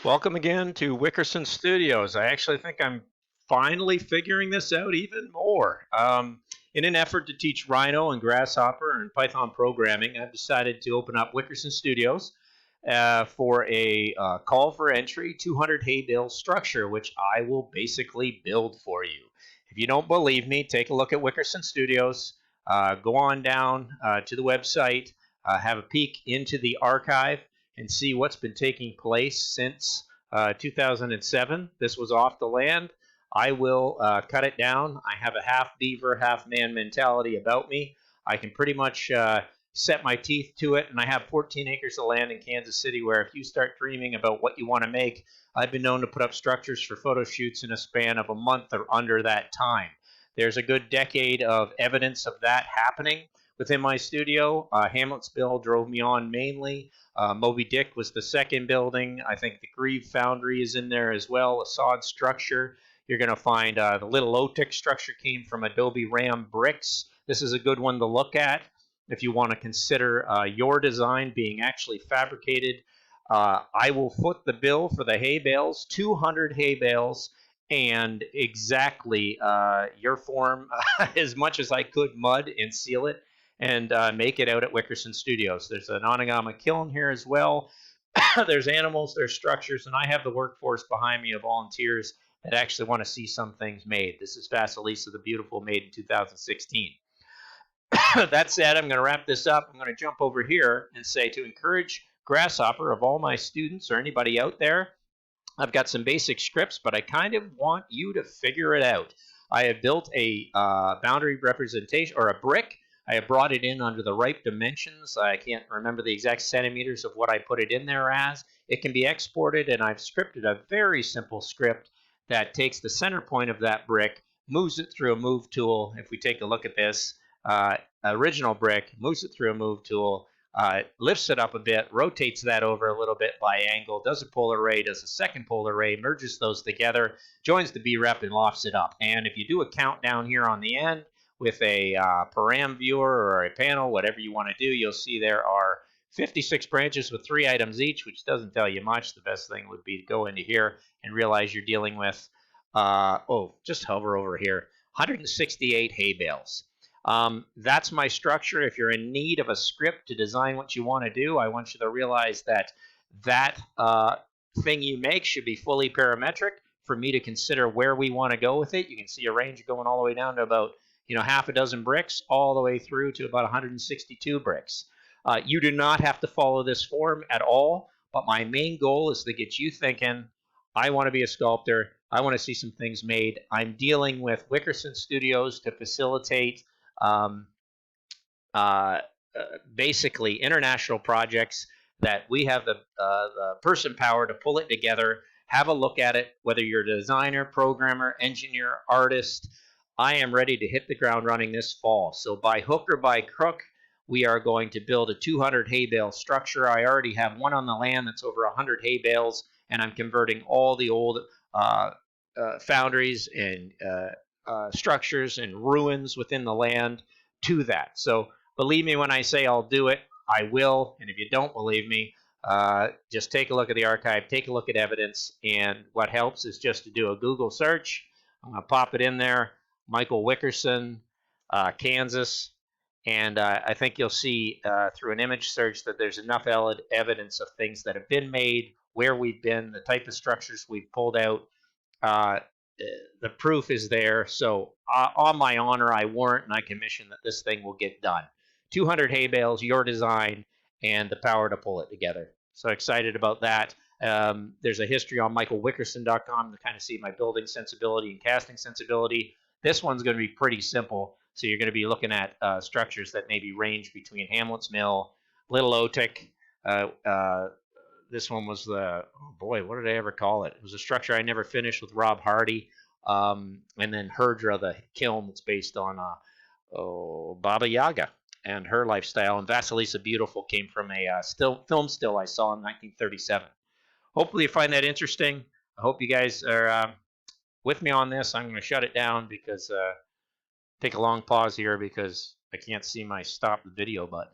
Welcome again to Wickerson Studios. I actually think I'm finally figuring this out even more. In an effort to teach Rhino and Grasshopper and Python programming, I've decided to open up Wickerson Studios for a call for entry 200 Haybale structure, which I will basically build for you. If you don't believe me, take a look at Wickerson Studios. Go on down to the website, have a peek into the archive, and see what's been taking place since 2007. This was off the land. I will cut it down. I have a half beaver, half man mentality about me. I can pretty much set my teeth to it, and I have 14 acres of land in Kansas City where if you start dreaming about what you want to make, I've been known to put up structures for photo shoots in a span of a month or under that time. There's a good decade of evidence of that happening within my studio. Hamletsville drove me on mainly. Moby Dick was the second building. I think the Grieve Foundry is in there as well, a sod structure. You're going to find the Little Otic structure came from Adobe Ram bricks. This is a good one to look at if you want to consider your design being actually fabricated. I will foot the bill for the hay bales, 200 hay bales, and exactly your form as much as I could mud and seal it and make it out at Wickerson Studios. There's an Onagama kiln here as well. There's animals, there's structures, and I have the workforce behind me of volunteers that actually want to see some things made. This is Vasilisa the Beautiful, made in 2016. That said, I'm going to wrap this up. I'm going to jump over here and say to encourage Grasshopper of all my students or anybody out there, I've got some basic scripts, but I kind of want you to figure it out. I have built a boundary representation, or a brick. I have brought it in under the right dimensions. I can't remember the exact centimeters of what I put it in there as. It can be exported, and I've scripted a very simple script that takes the center point of that brick, moves it through a move tool. If we take a look at this, original brick, moves it through a move tool, lifts it up a bit, rotates that over a little bit by angle, does a polar array, does a second polar array, merges those together, joins the B-rep, and lofts it up. And if you do a countdown here on the end with a param viewer or a panel, whatever you want to do, you'll see there are 56 branches with 3 items each, which doesn't tell you much. The best thing would be to go into here and realize you're dealing with, just hover over here, 168 hay bales. That's my structure. If you're in need of a script to design what you want to do, I want you to realize that thing you make should be fully parametric for me to consider where we want to go with it. You can see a range going all the way down to about half a dozen bricks, all the way through to about 162 bricks. You do not have to follow this form at all, but my main goal is to get you thinking, I want to be a sculptor. I want to see some things made. I'm dealing with Wickerson Studios to facilitate basically international projects that we have the person power to pull it together, have a look at it, whether you're a designer, programmer, engineer, artist. I am ready to hit the ground running this fall. So by hook or by crook, we are going to build a 200 hay bale structure. I already have one on the land that's over 100 hay bales, and I'm converting all the old foundries and structures and ruins within the land to that. So believe me when I say I'll do it, I will. And if you don't believe me, just take a look at the archive, take a look at evidence, and what helps is just to do a Google search. I'm going to pop it in there, Michael Wickerson, Kansas, and I think you'll see through an image search that there's enough evidence of things that have been made, where we've been, the type of structures we've pulled out. The proof is there. So on my honor, I warrant and I commission that this thing will get done. 200 hay bales, your design, and the power to pull it together. So excited about that. There's a history on michaelwickerson.com to kind of see my building sensibility and casting sensibility. This one's going to be pretty simple. So you're going to be looking at structures that maybe range between Hamlet's Mill, Little Otic. This one was the, oh boy, what did I ever call it? It was a structure I never finished with Rob Hardy. And then Herdra, the kiln that's based on Baba Yaga and her lifestyle. And Vasilisa Beautiful came from a film still I saw in 1937. Hopefully you find that interesting. I hope you guys are with me on this. I'm going to shut it down because take a long pause here because I can't see my stop the video button.